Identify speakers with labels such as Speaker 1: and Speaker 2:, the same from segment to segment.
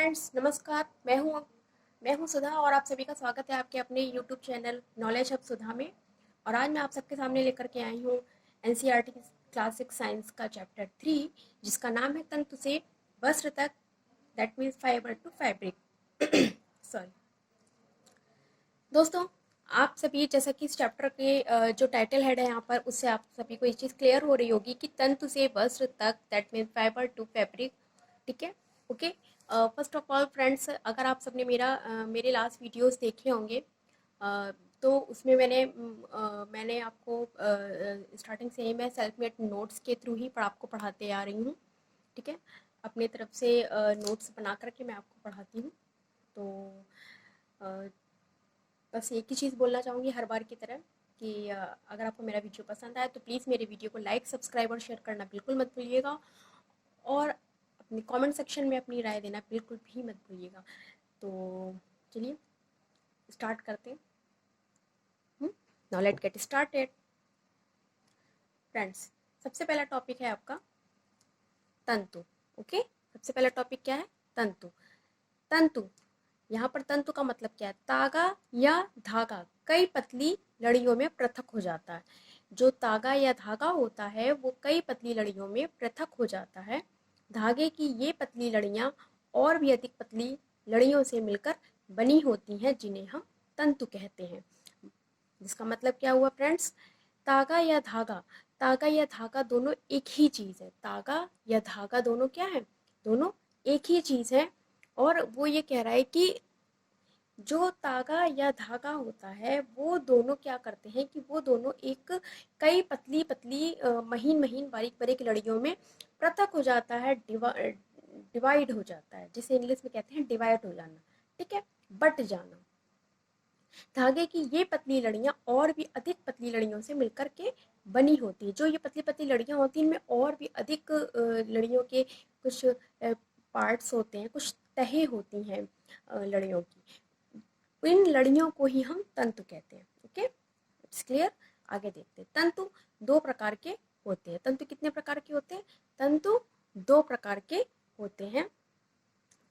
Speaker 1: Friends, नमस्कार। मैं हूं सुधा और आप सभी का स्वागत है आपके अपने यूट्यूब चैनल नॉलेज हब सुधा में। और आज मैं आप सबके सामने लेकर के आई हूं एनसीईआरटी क्लासिक साइंस का चैप्टर 3, जिसका नाम है तंतु से वस्त्र तक, that means fibre to fabric. Sorry दोस्तों, आप सभी जैसा कि इस चैप्टर के जो टाइटल हेड है यहाँ पर, उससे आप सभी को ये चीज़ क्लियर हो रही होगी कि तंतु से वस्त्र तक, that means fibre to fabric. ठीक है, okay. First of all friends, अगर आप सबने मेरे लास्ट वीडियोस देखे होंगे, अ, तो उसमें मैंने आपको स्टार्टिंग से ही मैं सेल्फ मेड नोट्स के थ्रू ही आपको पढ़ाते आ रही हूँ। ठीक है, अपने तरफ से नोट्स बना करके मैं आपको पढ़ाती हूँ। तो अ, बस एक ही चीज़ बोलना चाहूँगी हर बार की तरह कि अगर आपको मेरा वीडियो पसंद आए तो प्लीज़ मेरे वीडियो को लाइक, सब्सक्राइब और शेयर करना बिल्कुल मत भूलिएगा। और अपने कमेंट सेक्शन में अपनी राय देना बिल्कुल भी मत भूलिएगा। तो चलिए स्टार्ट करते हैं। Now let get started friends. सबसे पहला टॉपिक है आपका तंतु। ओके, सबसे पहला टॉपिक क्या है? तंतु। तंतु, यहाँ पर तंतु का मतलब क्या है? तागा या धागा कई पतली लड़ियों में पृथक हो जाता है। जो तागा या धागा होता है वो कई पतली लड़ियों में पृथक हो जाता है। धागे की ये पतली लड़ियाँ और भी अधिक पतली लड़ियों से मिलकर बनी होती हैं, जिन्हें हम तंतु कहते हैं। जिसका मतलब क्या हुआ फ्रेंड्स? तागा या धागा, तागा या धागा दोनों एक ही चीज़ है। तागा या धागा दोनों क्या है? दोनों एक ही चीज़ है। और वो ये कह रहा है कि जो तागा या धागा होता है वो दोनों क्या करते हैं कि वो दोनों एक कई पतली पतली महीन महीन बारीक बारीक लड़ियों में पृथक हो जाता है, डिवाइड हो जाता है, जिसे इंग्लिश में कहते हैं डिवाइड हो जाना। ठीक है, बट जाना। धागे की ये पतली लड़ियाँ और भी अधिक पतली लड़ियों से मिलकर के बनी होती है। जो ये पतली पतली लड़ियाँ होती हैं, इनमें और भी अधिक लड़ियों के कुछ पार्ट्स होते हैं, कुछ तहें होती हैं लड़ियों की। इन लड़ियों को ही हम तंतु कहते हैं। Okay, it's clear. आगे देखते हैं। तंतु दो प्रकार के होते हैं। तंतु कितने प्रकार के होते हैं? तंतु दो प्रकार के होते हैं।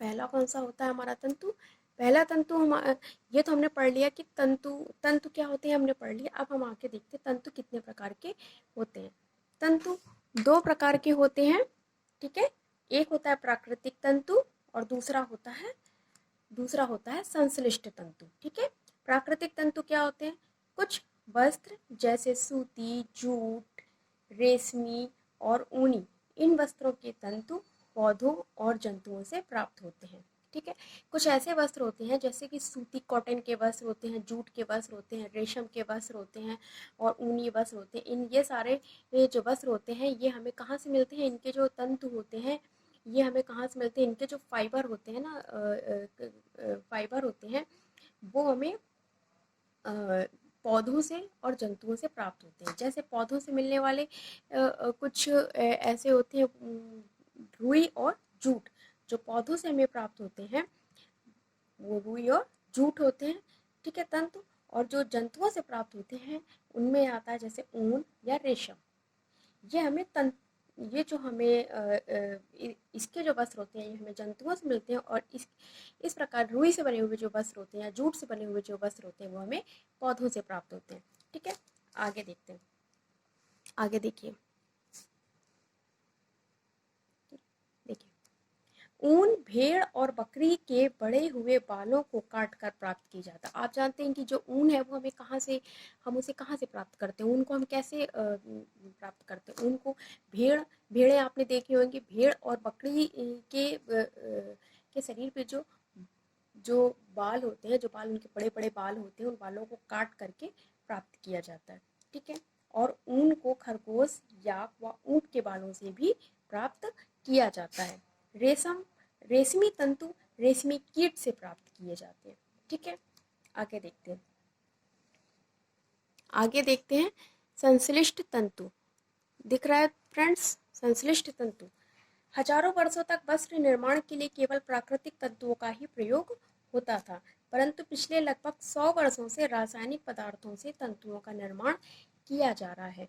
Speaker 1: पहला कौन सा होता है हमारा तंतु? पहला तंतु हम ये तो हमने पढ़ लिया कि तंतु तंतु क्या होते हैं, हमने पढ़ लिया। अब हम आगे देखते हैं तंतु कितने प्रकार के होते हैं। तंतु दो प्रकार के होते हैं। ठीक है, एक होता है प्राकृतिक तंतु और दूसरा होता है संश्लिष्ट तंतु। ठीक है, प्राकृतिक तंतु क्या होते हैं? कुछ वस्त्र जैसे सूती, जूट, रेशमी और ऊनी, इन वस्त्रों के तंतु पौधों और जंतुओं से प्राप्त होते हैं। ठीक है, कुछ ऐसे वस्त्र होते हैं जैसे कि सूती कॉटन के वस्त्र होते हैं, जूट के वस्त्र होते हैं, रेशम के वस्त्र होते हैं और ऊनी वस्त्र होते हैं। ये सारे जो वस्त्र होते हैं ये हमें कहाँ से मिलते हैं? इनके जो तंतु होते हैं ये हमें कहाँ से मिलते हैं? इनके जो फाइबर होते हैं ना, फाइबर होते हैं, वो हमें पौधों से और जंतुओं से प्राप्त होते हैं। जैसे पौधों से मिलने वाले कुछ ऐसे होते हैं, रुई और जूट। जो पौधों से हमें प्राप्त होते हैं वो रुई और जूट होते हैं। ठीक है, तंतु। और जो जंतुओं से प्राप्त होते हैं उनमें आता है जैसे ऊन या रेशम। ये हमें तंतु, ये जो हमें इसके जो वस्त्र होते हैं ये हमें जंतुओं से मिलते हैं। और इस प्रकार रुई से बने हुए जो वस्त्र होते हैं, जूट से बने हुए जो वस्त्र होते हैं, वो हमें पौधों से प्राप्त होते हैं। ठीक है, आगे देखते हैं। आगे देखिए, देखिए ऊन भेड़ और बकरी के बड़े हुए बालों को काट कर प्राप्त की जाता है। आप जानते हैं कि जो ऊन है वो हम उसे कहाँ से प्राप्त करते हैं? ऊन को हम कैसे प्राप्त करते हैं? ऊन को भेड़ें आपने देखी होंगी। भेड़ और बकरी के शरीर पे जो जो बाल होते हैं, जो बाल उनके बड़े बड़े बाल होते हैं, उन बालों को काट करके प्राप्त किया जाता है। ठीक है, और ऊन को खरगोश, याक व ऊँट के बालों से भी प्राप्त किया जाता है। रेशमी तंतु रेशमी कीट से प्राप्त किए जाते हैं। ठीक है, आगे देखते हैं। आगे देखते हैं संश्लिष्ट तंतु। दिख रहा है फ्रेंड्स? संश्लिष्ट तंतु हजारों वर्षों तक वस्त्र निर्माण के लिए केवल प्राकृतिक तंतुओं का ही प्रयोग होता था, परंतु पिछले लगभग 100 वर्षों से रासायनिक पदार्थों से तंतुओं का निर्माण किया जा रहा है।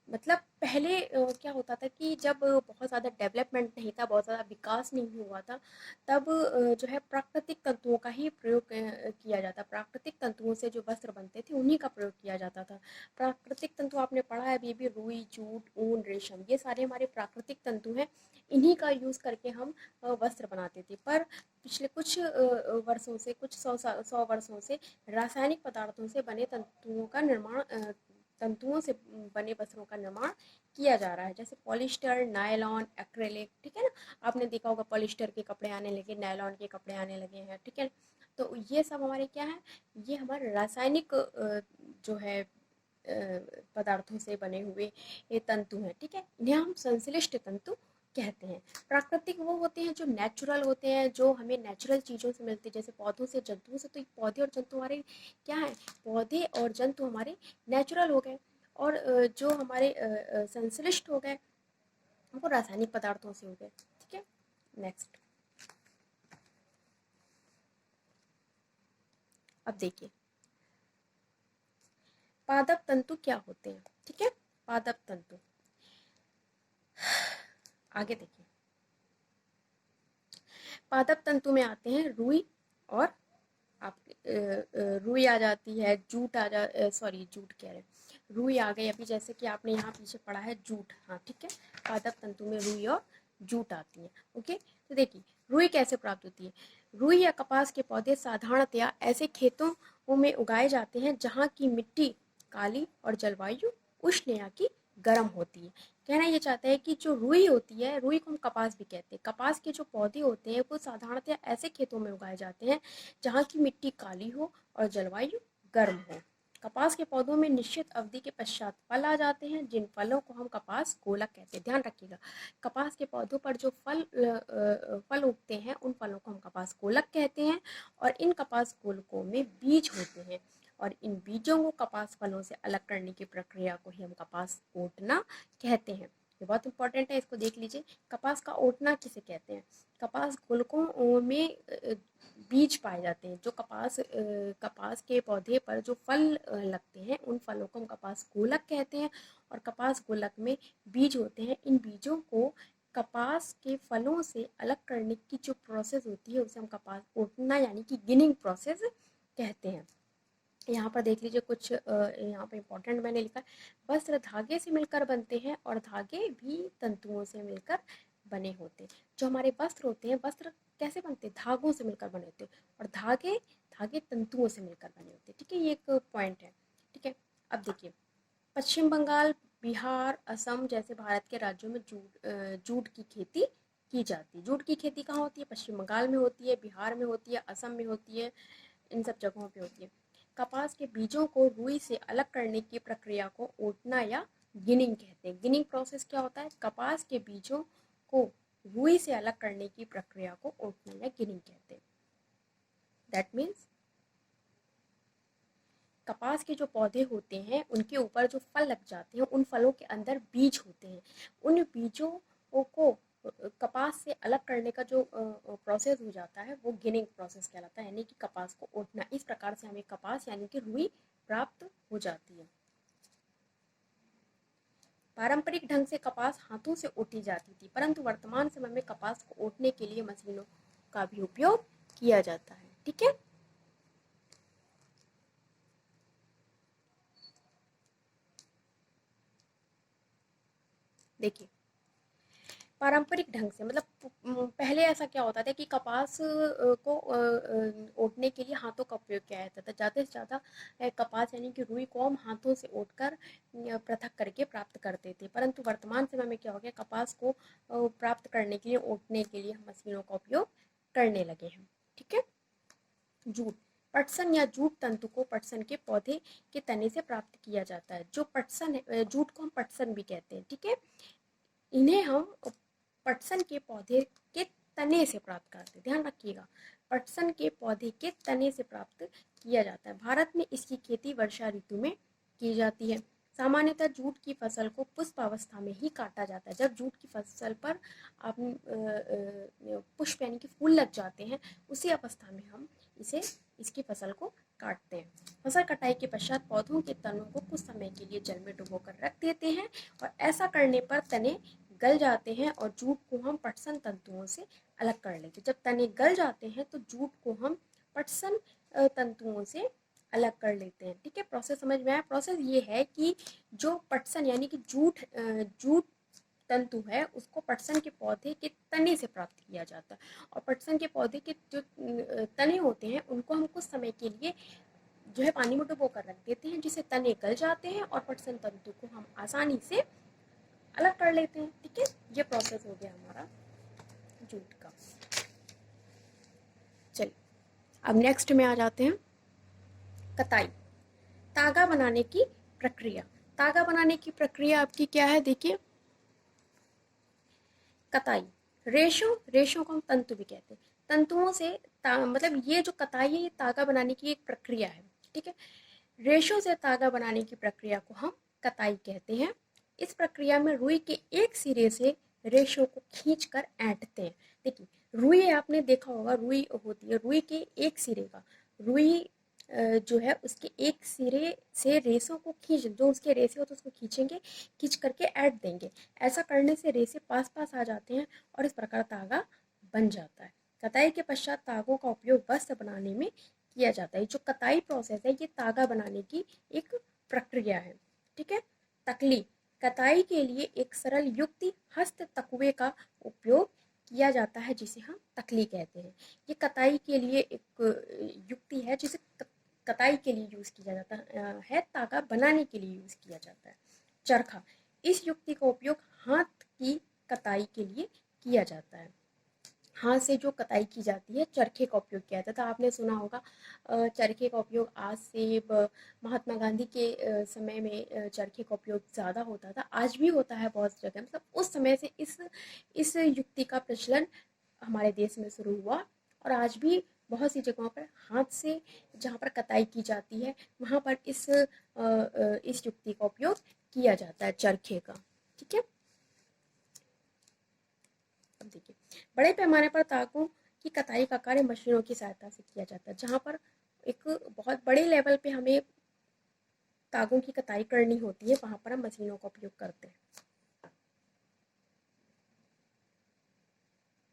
Speaker 1: मतलब पहले क्या होता था कि जब बहुत ज़्यादा डेवलपमेंट नहीं था, बहुत ज़्यादा विकास नहीं हुआ था, तब जो है प्राकृतिक तंतुओं का ही प्रयोग किया जाता। प्राकृतिक तंतुओं से जो वस्त्र बनते थे उन्हीं का प्रयोग किया जाता था। प्राकृतिक तंतु आपने पढ़ा है अभी भी, रुई, जूट, ऊन, रेशम, ये सारे हमारे प्राकृतिक तंतु हैं। इन्हीं का यूज़ करके हम वस्त्र बनाते थे। पर पिछले कुछ वर्षों से, कुछ 100 वर्षों से रासायनिक पदार्थों से बने तंतुओं का निर्माण तंतुओं से बने वस्त्रों का निर्माण किया जा रहा है, जैसे पॉलिस्टर, नायलॉन, एक्रेलिक, ठीक है ना। आपने देखा होगा पॉलिस्टर के कपड़े आने लगे, नायलॉन के कपड़े आने लगे हैं, ठीक है। तो ये सब हमारे क्या है, ये हमारे रासायनिक जो है पदार्थों से बने हुए ये तंतु हैं, ठीक है। इन्हें हम संश्लिष्ट तंतु कहते हैं। प्राकृतिक वो होते हैं जो नेचुरल होते हैं, जो हमें नेचुरल चीज़ों से मिलते हैं, जैसे पौधों से, जंतुओं से। तो पौधे और जंतु हमारे क्या है, पौधे और जंतु हमारे नेचुरल हो गए। और जो हमारे संश्लिष्ट हो गए वो रासायनिक पदार्थों से हो गए, ठीक है। नेक्स्ट, अब देखिए पादप तंतु क्या होते हैं, ठीक है। पादप तंतु, आगे देखिए, पादप तंतु में आते हैं रुई, और आप रुई आ जाती है, जूट आ जा सॉरी जूट कह रहे हैं, रुई आ गई अभी, जैसे कि आपने यहाँ पीछे पढ़ा है जूट, हाँ ठीक है। पादप तंतु में रुई और जूट आती है, ओके। तो देखिए रुई कैसे प्राप्त होती है। रुई या कपास के पौधे साधारणतया ऐसे खेतों में उगाए जाते हैं जहाँ की मिट्टी काली और जलवायु उष्ण या की गर्म होती है। कहना ये चाहता है कि जो रुई होती है, रुई को हम कपास भी कहते हैं, कपास के जो पौधे होते हैं वो साधारणतया ऐसे खेतों में उगाए जाते हैं जहाँ की मिट्टी काली हो और जलवायु गर्म हो। कपास के पौधों में निश्चित अवधि के पश्चात फल आ जाते हैं, जिन फलों को हम कपास गोलक कहते हैं। ध्यान रखिएगा, कपास के पौधों पर जो फल उगते हैं उन फलों को हम कपास गोलक कहते हैं। और इन कपास गोलकों में बीज होते हैं, और इन बीजों को कपास फलों से अलग करने की प्रक्रिया को ही हम कपास ओटना कहते हैं। ये बहुत इंपॉर्टेंट है, इसको देख लीजिए। कपास का ओटना किसे कहते हैं। कपास गोलकों में बीज पाए जाते हैं। जो कपास के पौधे पर जो फल लगते हैं उन फलों को हम कपास गोलक कहते हैं। और कपास गोलक में बीज होते हैं। इन बीजों को कपास के फलों से अलग करने की जो प्रोसेस होती है उसे हम कपास ओटना यानी कि गिनिंग प्रोसेस कहते हैं। यहाँ पर देख लीजिए कुछ यहाँ पे इम्पोर्टेंट मैंने लिखा है। वस्त्र धागे से मिलकर बनते हैं और धागे भी तंतुओं से मिलकर बने होते हैं। जो हमारे वस्त्र होते हैं, वस्त्र कैसे बनते हैं, धागों से मिलकर बने होते हैं, और धागे धागे तंतुओं से मिलकर बने होते हैं, ठीक है। ये एक पॉइंट है, ठीक है। अब देखिए पश्चिम बंगाल, बिहार, असम जैसे भारत के राज्यों में जूट की खेती की जाती है। जूट की खेती कहाँ होती है, पश्चिम बंगाल में होती है, बिहार में होती है, असम में होती है, इन सब जगहों पे होती है। कपास के बीजों को रुई से अलग करने की प्रक्रिया को ओटना या गिनिंग कहते हैं। गिनिंग प्रोसेस क्या होता है, कपास के बीजों को रुई से अलग करने की प्रक्रिया को ओटना या गिनिंग कहते हैं। दैट मीन्स कपास के जो पौधे होते हैं उनके ऊपर जो फल लग जाते हैं, उन फलों के अंदर बीज होते हैं। उन बीजों को कपास से अलग करने का जो प्रोसेस हो जाता है वो गिनिंग प्रोसेस कहलाता है, यानी कि कपास को ओटना। इस प्रकार से हमें कपास यानी कि रुई प्राप्त हो जाती है। पारंपरिक ढंग से कपास हाथों से ओटी जाती थी, परंतु वर्तमान समय में कपास को ओटने के लिए मशीनों का भी उपयोग किया जाता है, ठीक है। देखिए पारंपरिक ढंग से मतलब पहले ऐसा क्या होता था कि कपास को ओटने के लिए हाथों का उपयोग किया जाता था। ज़्यादा से ज़्यादा कपास यानी कि रुई को हम हाथों से ओटकर पृथक करके प्राप्त करते थे। परंतु वर्तमान समय में क्या हो गया, कपास को प्राप्त करने के लिए, ओटने के लिए हम मशीनों का उपयोग करने लगे हैं, ठीक है। जूट, पटसन या जूट तंतु को पटसन के पौधे के तने से प्राप्त किया जाता है। जो पटसन है, जूट को हम पटसन भी कहते हैं, ठीक है। इन्हें हम पटसन के पौधे के तने से प्राप्त करते हैं। ध्यान रखिएगा, पटसन के पौधे के तने से प्राप्त किया जाता है। भारत में इसकी खेती वर्षा ऋतु में की जाती है। सामान्यतः जूट की फसल को पुष्पावस्था में ही काटा जाता है। जब जूट की फसल पर आप पुष्प यानी कि फूल लग जाते हैं, उसी अवस्था में हम इसे इसकी फसल को काटते हैं। फसल कटाई के पश्चात पौधों के तनों को कुछ समय के लिए जल में डुबोकर रख देते हैं और ऐसा करने पर तने गल जाते हैं और जूट को हम पटसन तंतुओं से अलग कर लेते हैं। जब तने गल जाते हैं तो जूट को हम पटसन तंतुओं से अलग कर लेते हैं। ठीक है, प्रोसेस समझ में आया? प्रोसेस ये है कि जो पटसन यानी कि जूट तंतु है उसको पटसन के पौधे के तने से प्राप्त किया जाता है और पटसन के पौधे के जो तने होते हैं उनको हम कुछ समय के लिए जो है पानी में डुबो कर रख देते हैं, जिससे तने गल जाते हैं और पटसन तंतु को हम आसानी से अलग कर लेते हैं। ठीक है, ये प्रोसेस हो गया हमारा जूट का। चलिए अब नेक्स्ट में आ जाते हैं कताई, तागा बनाने की प्रक्रिया। तागा बनाने की प्रक्रिया आपकी क्या है? देखिए, कताई, रेशों को हम तंतु भी कहते हैं। तंतुओं से मतलब ये जो कताई है ये तागा बनाने की एक प्रक्रिया है। ठीक है, रेशों से तागा बनाने की प्रक्रिया को हम कताई कहते हैं। इस प्रक्रिया में रुई के एक सिरे से रेशों को खींचकर ऐंठते हैं। देखिए, रुई आपने देखा होगा, रुई होती है, रुई के एक सिरे का, रुई जो है उसके एक सिरे से रेशों को जो उसके रेशे होते हैं उसको खींचेंगे, खींच करके ऐंठ देंगे। ऐसा करने से रेशे पास पास आ जाते हैं और इस प्रकार तागा बन जाता है। कताई के पश्चात तागों का उपयोग वस्त्र बनाने में किया जाता है। जो कताई प्रोसेस है ये तागा बनाने की एक प्रक्रिया है। ठीक है, तकली, कताई के लिए एक सरल युक्ति हस्त तकवे का उपयोग किया जाता है जिसे हम तकली कहते हैं। ये कताई के लिए एक युक्ति है जिसे कताई के लिए यूज किया जाता है, तागा बनाने के लिए यूज किया जाता है। चरखा, इस युक्ति का उपयोग हाथ की कताई के लिए किया जाता है। हाथ से जो कताई की जाती है चरखे का उपयोग किया जाता था। आपने सुना होगा चरखे का उपयोग आज से महात्मा गांधी के समय में चरखे का उपयोग ज़्यादा होता था, आज भी होता है बहुत जगह। मतलब उस समय से इस युक्ति का प्रचलन हमारे देश में शुरू हुआ और आज भी बहुत सी जगहों पर हाथ से जहाँ पर कताई की जाती है वहाँ पर इस युक्ति का उपयोग किया जाता है, चरखे का। ठीक है, अब देखिए, बड़े पैमाने पर तागों की कताई का कार्य मशीनों की सहायता से किया जाता है। जहाँ पर एक बहुत बड़े लेवल पे हमें तागों की कताई करनी होती है वहाँ पर हम मशीनों का उपयोग करते हैं।